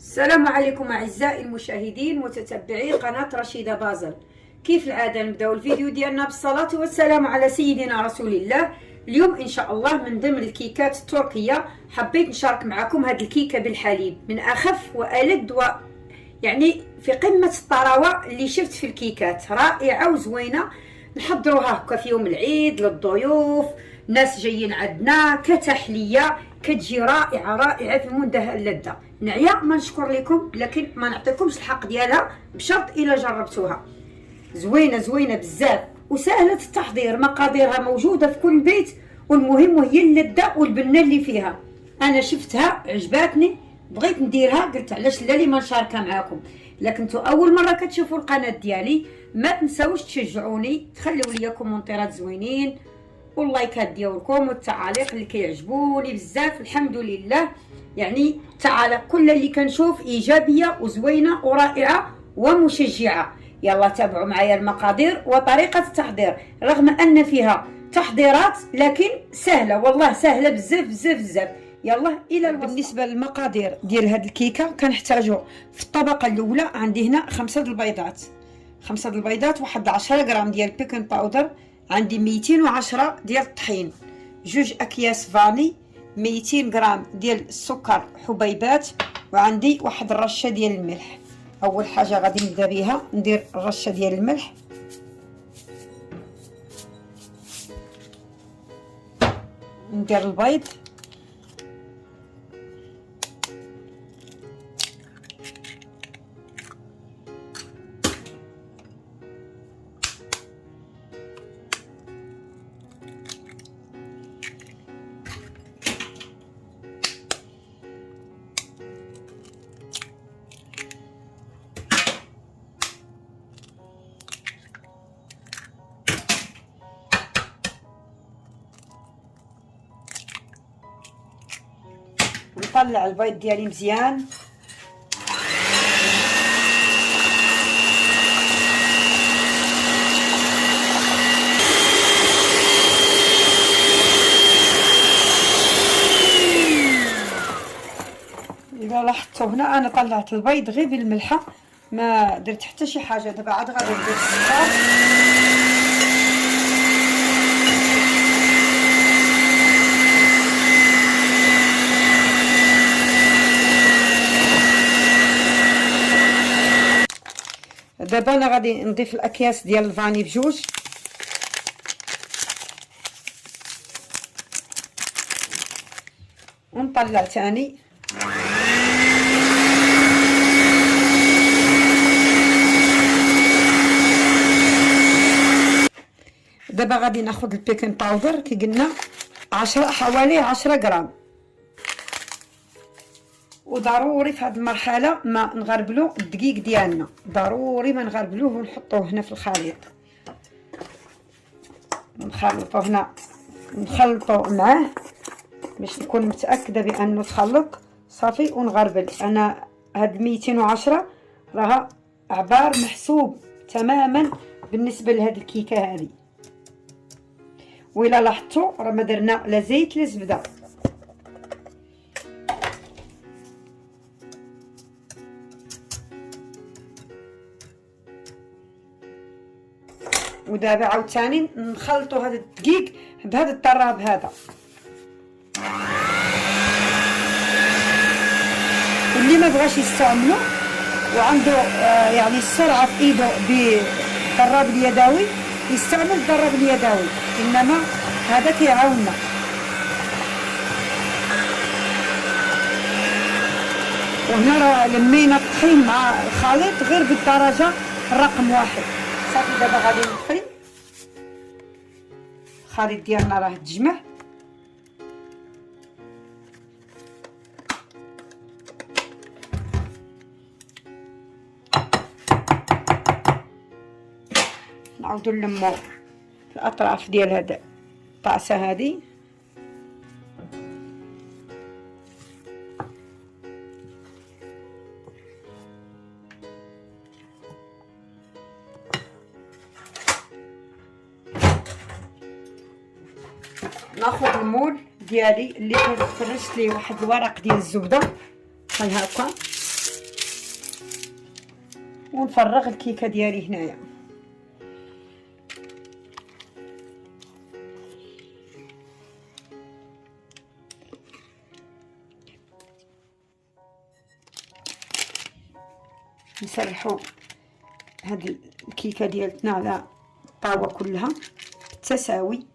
السلام عليكم اعزائي المشاهدين ومتتبعي قناه رشيده بازل. كيف العاده نبداو الفيديو ديالنا بالصلاه والسلام على سيدنا رسول الله. اليوم ان شاء الله من ضمن الكيكات التركيه حبيت نشارك معكم هذه الكيكه بالحليب من اخف والد يعني في قمه الطراوه اللي شفت في الكيكات، رائعه وزوينه. نحضروها هكا في يوم العيد للضيوف، ناس جايين عندنا كتحليه، كتجي رائعه رائعه في منتهى اللذه. نعيا ما نشكر لكم لكن ما نعطيكمش الحق ديالها بشرط الا جربتوها. زوينه زوينه بزاف وسهله التحضير، مقاديرها موجوده في كل بيت، والمهم هي اللذه والبنه اللي فيها. انا شفتها عجباتني بغيت نديرها، قلت علاش لا لي ما نشاركها معاكم. الا كنتوا اول مره كتشوفوا القناه ديالي ما تنساوش تشجعوني، تخليوا لي كومونتيرات زوينين واللايكات ديالكم والتعاليق اللي كيعجبوني بزاف. الحمد لله، يعني التعاليق كل اللي كنشوف ايجابيه وزوينه ورائعه ومشجعه. يلا تابعوا معايا المقادير وطريقه التحضير، رغم ان فيها تحضيرات لكن سهله، والله سهله بزاف بزاف بزاف. يلا الى الوصفه. بالنسبه للمقادير ديال هذه الكيكه كنحتاجوا في الطبقه الاولى عندي هنا 5 البيضات، 5 البيضات، واحد 10 غرام ديال البيكن باودر، عندي 210 ديال الطحين، 2 اكياس فاني، 200 غرام ديال السكر حبيبات، وعندي واحد الرشه ديال الملح. اول حاجه غادي نبدا بها ندير الرشه ديال الملح، ندير البيض، نطلع البيض ديالي مزيان، اذا لاحظتوا هنا انا طلعت البيض غير بالملحه، ما درت حتى شي حاجه. دابا عاد غادي ندير السكر، دابا انا غادي نضيف الاكياس ديال الفاني بجوج، ونطلع تاني. دابا غادي ناخذ البيكن باودر كي قلنا حوالي 10 غرام، وضروري في هذه المرحله ما نغربلو الدقيق ديالنا، ضروري ما نغربلوه ونحطوه هنا في الخليط. نخلطو هنا، نخلطو معاه باش نكون متاكده بانه تخلط صافي، ونغربل. انا هاد 210 راها عبار محسوب تماما بالنسبه لهاد الكيكه هذه. وإلا لاحظتوا راه ما درنا لا زيت لا زبده. ودابا عاوتاني نخلطوا هذا الدقيق بهذا الطراب هذا. واللي ما بغاش يستعملو وعنده يعني السرعه في ايده بالضراب اليدوي يستعمل الضراب اليدوي، انما هذا كيعاوننا. وهنا راه لمينا الطحين مع الخليط غير بالدرجه رقم 1. صافي دابا غادي نطفي الخليط ديالنا، راه تجمع. نعاودو نلمو الاطراف ديال هاد الطاسه هذه. ناخذ المول ديالي اللي فرشت ليه واحد الورق ديال الزبده بحال هكا، ونفرغ الكيكه ديالي هنايا. نسرحوا هاد الكيكه ديالتنا على الطاوه كلها بالتساوي.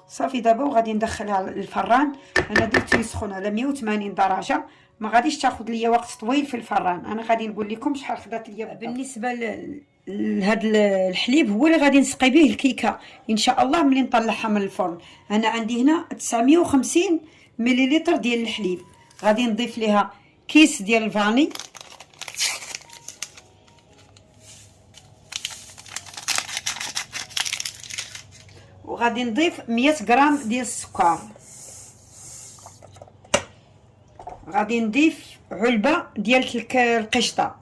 صافي دابا وغادي ندخلها للفران. انا درتو يسخن على 180 درجه، ما غاديش تاخذ ليا وقت طويل في الفران. انا غادي نقول لكم شحال خدات ليا. بالنسبه لهذا الحليب هو اللي غادي نسقي به الكيكه ان شاء الله ملي نطلعها من الفرن. انا عندي هنا 950 مليلتر ديال الحليب، غادي نضيف ليها كيس ديال الفاني، وغادي نضيف 100 غرام ديال السكر، غادي نضيف علبه ديال القشطه.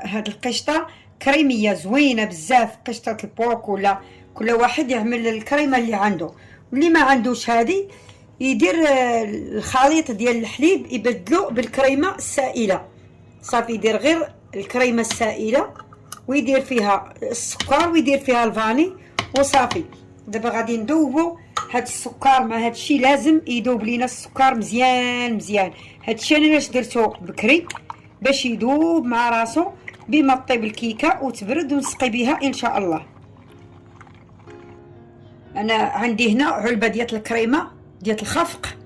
هاد القشطه كريميه زوينه بزاف، قشطه البوك ولا كل واحد يعمل الكريمه اللي عنده. واللي ما عندوش هذه يدير الخليط ديال الحليب يبدلو بالكريمه السائله. صافي يدير غير الكريمه السائله ويدير فيها السكر ويدير فيها الفاني وصافي. دابا غادي ندوبو هاد السكر مع هاد الشيء، لازم يذوب لينا السكر مزيان مزيان. هاد الشيء انا علاش درتو بكري باش يذوب مع راسو بما طيب الكيكه وتبرد ونسقي بها ان شاء الله. انا عندي هنا علبه ديال الكريمه ديال الخفق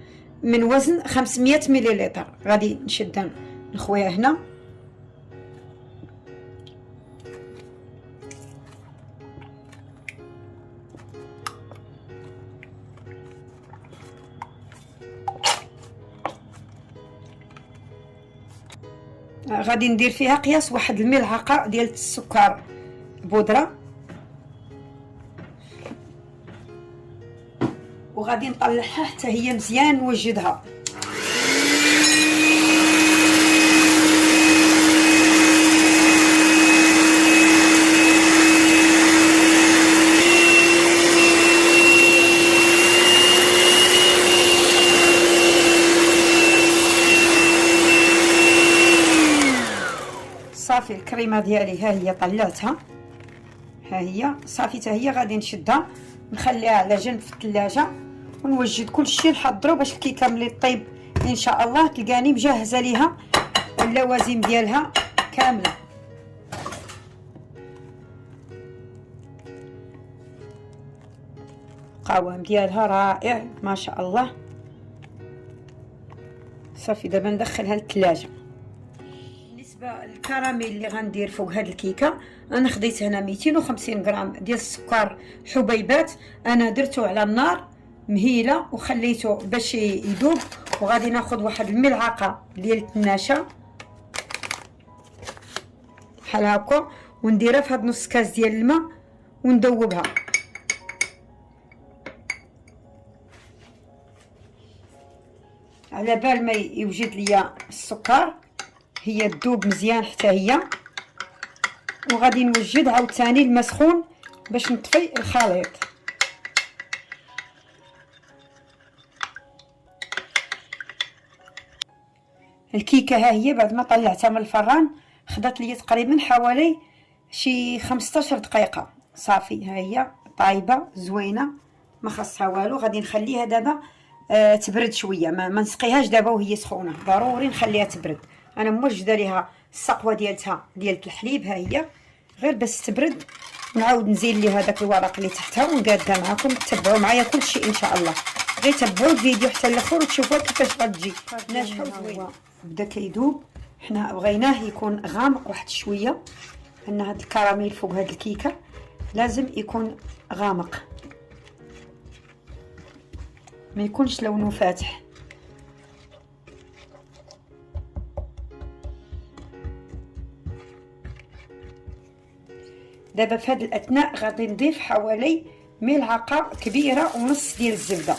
من وزن 500 مليلتر، غادي نشدها نخويها هنا. غادي ندير فيها قياس واحد الملعقه ديال السكر بودره، وغادي نطلعها حتى هي مزيان نوجدها. صافي الكريمه ديالي ها هي طلعتها، ها هي صافي حتى هي غادي نشدها نخليها على جنب في الثلاجه ونوجد كل شيء نحضروا باش الكيكه ملي طيب ان شاء الله تلقاني مجهزه ليها اللوازم ديالها كامله. القوام ديالها رائع ما شاء الله. صافي دابا ندخلها للثلاجه. بالنسبه للكراميل اللي غندير فوق هاد الكيكه، انا خديت هنا 250 غرام ديال السكر حبيبات، انا درته على النار مهيله وخليته باش يذوب. وغادي ناخذ واحد الملعقه ديال النشا بحال هكا ونديرها في هاد نص كاس ديال الماء وندوبها. على بال ما يوجد ليا السكر هي تذوب مزيان حتى هي، وغادي نوجد عاوتاني الماء سخون باش نطفي الخليط. الكيكه ها هي بعد ما طلعتها من الفران خدات لي تقريبا حوالي شي 15 دقيقه. صافي ها هي طايبه زوينه ما خاصها والو. غادي نخليها دابا تبرد شويه، ما نسقيهاش دابا وهي سخونه، ضروري نخليها تبرد. انا موجده ليها السقوه ديالتها ديال الحليب ها هي، غير باش تبرد نعاود نزيل ليها داك الورق اللي تحتها ونقادها معكم. تتبعوا معايا كل شيء ان شاء الله، غير تبعوا الفيديو حتى الاخر وتشوفوا كيفاش غتجي ناجحه وزوينه. بدا كيذوب، حنا بغيناه يكون غامق واحد شويه، ان هاد الكراميل فوق هاد الكيكه لازم يكون غامق ما يكونش لونه فاتح. دابا في هذا الاثناء غادي نضيف حوالي ملعقه كبيره ونص ديال الزبده.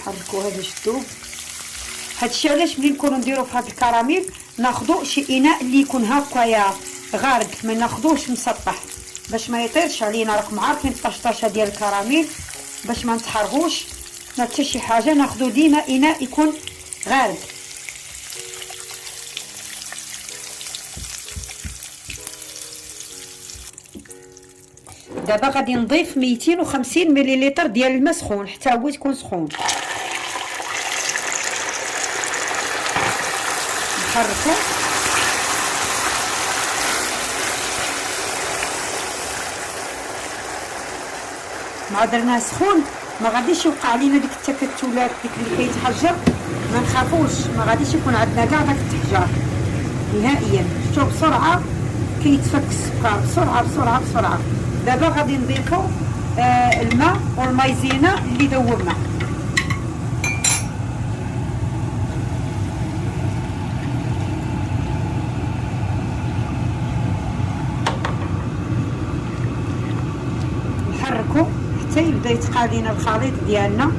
حركوها باش تذوب هادشي علاش ملي نكونو نديرو في هاد الكراميل ناخدو شي اناء اللي يكون هكايا غارق، ما ناخدوش مسطح باش ما يطيرش علينا. راكم عارفين الطشطشه ديال الكراميل باش ما نتحرقوش ما حتى شي حاجه، ناخدو ديما اناء يكون غارق. دابا غادي نضيف 250 مليلتر ديال الماء سخون حتى هو تكون سخون. نحركو مع درناه سخون ما غاديش يوقع علينا ديك التكتلات ديك اللي كيتحجر، ما نخافوش ما غاديش يكون عندنا كاع داك التحجار نهائيا. شوف بسرعه كيتفك السكر بسرعه بسرعه بسرعه. دابا غادي نضيفو الماء والمايزينا اللي ذوبنا. نحركو حتى يبدا يتقاد لينا الخليط ديالنا.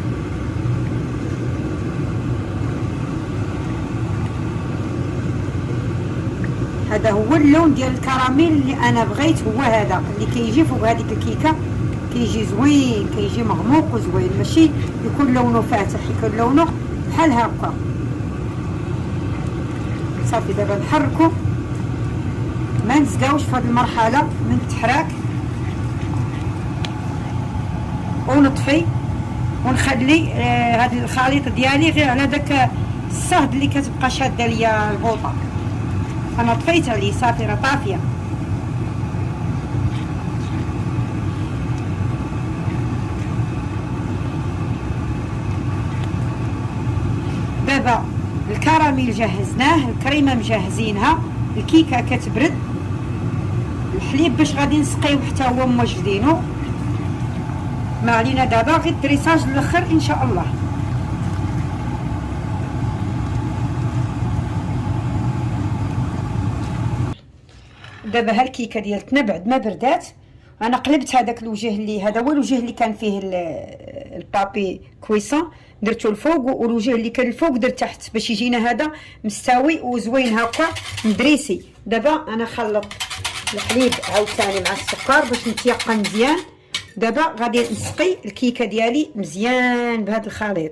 هذا هو اللون ديال الكراميل اللي انا بغيت، هو هذا اللي كيجي فوق هذيك الكيكه، كيجي زوين، كيجي مغموق وزوين، ماشي يكون لونه فاتح، يكون لونه بحال هكا. صافي دابا نحركو ما نزقاوش في هذه المرحله من التحراك، ونطفي ونخلي هذا الخليط ديالي غير على داك الصهد اللي كتبقى شاده ليا البوطه. انا طفيت عليه صافي راه طافيه. دابا الكراميل جهزناه، الكريمه مجهزينها، الكيكه كتبرد، الحليب باش غادي نسقيو حتى هو موجدينو. ما علينا دابا غير الدريساج الاخر ان شاء الله. دابا ها الكيكه ديالتنا بعد ما بردات انا قلبت هذاك الوجه اللي هذا هو الوجه اللي كان فيه البابي كويسون، درتو الفوق، والوجه اللي كان الفوق درت تحت باش يجينا هذا مستوي وزوين هكا مدريسي. دابا انا خلط الحليب عاوتاني مع السكر باش نتيقن مزيان. دابا غادي نسقي الكيكه ديالي مزيان بهذا الخليط.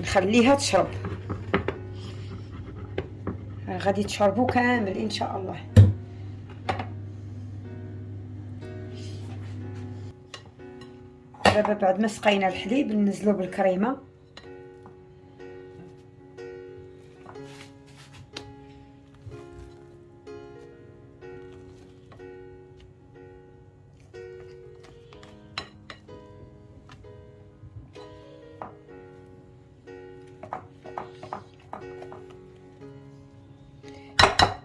نخليها تشرب، غادي تشربو كامل ان شاء الله. دابا بعد ما سقينا الحليب ننزلو بالكريمه.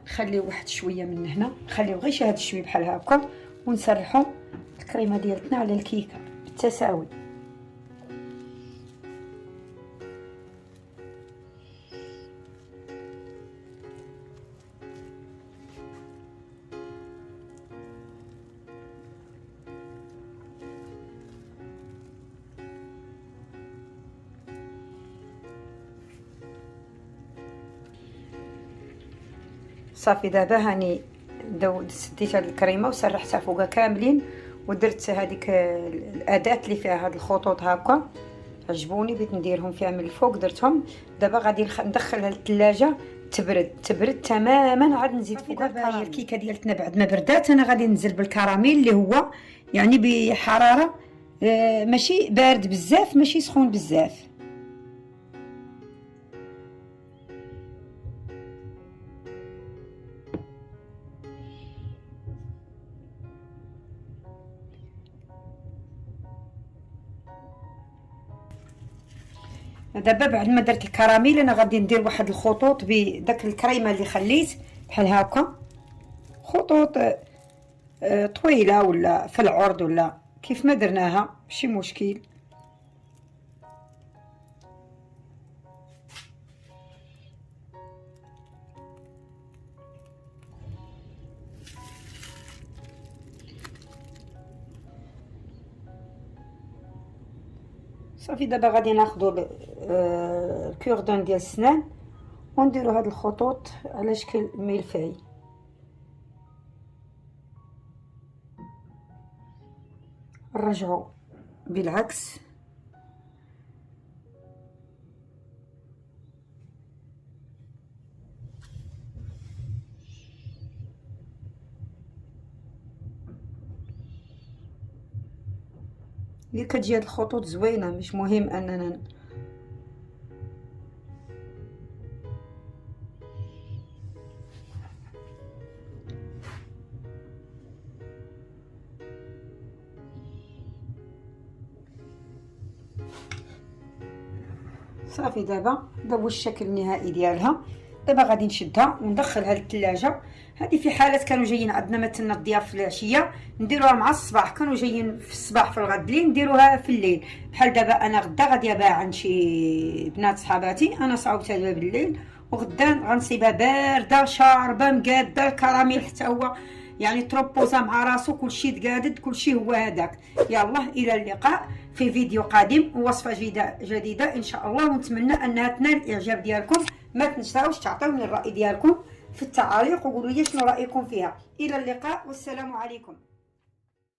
نخليو واحد شويه من هنا، نخليو غير شي هاد شويه بحال هكا، ونسرحو الكريمه ديالتنا على الكيكه بالتساوي. صافي دابا هاني سديت هاد الكريمه وسرحتها فوقها كاملين، ودرت هذيك الاداه اللي فيها هاد الخطوط هكا عجبوني، بغيت نديرهم فيها من الفوق درتهم. دابا غادي ندخلها للثلاجه تبرد تماما، عاد نزيد فوقها. دابا هي الكيكه ديالتنا بعد ما بردات انا غادي ننزل بالكراميل اللي هو يعني بحراره ماشي بارد بزاف ماشي سخون بزاف. دابا بعد ما درت الكراميل انا غادي ندير واحد الخطوط بداك الكريمه اللي خليت بحال هكا، خطوط طويله ولا في العرض ولا كيف ما درناها ماشي مشكل. صافي دابا غادي ناخدو الكوردون ديال السنان ونديرو هاد الخطوط على شكل ملفاي. نرجعو بالعكس اللي كتجي هاد الخطوط زوينه، مش مهم اننا صافي. دابا هو الشكل النهائي ديالها. دابا غادي نشدها وندخلها للثلاجه. هذه في حالات كانوا جايين عندنا مثلا الضياف في العشيه نديروها مع الصباح، كانوا جايين في الصباح في الغد لين نديروها في الليل. بحال دابا انا غدا غادي اباع عند شي بنات صحاباتي، انا صاوبتها دابا بالليل وغدا غنصيبها بارده شاربه مقاده الكراميل حتى هو يعني تروبوزا مع راسو، كلشي تقادد، كلشي هو هذاك. يلا الى اللقاء في فيديو قادم ووصفه جديده ان شاء الله، ونتمنى انها تنال الاعجاب ديالكم. ما تنساوش تعطيوني الراي ديالكم في التعاليق وقولوا لي شنو رايكم فيها. الى اللقاء والسلام عليكم.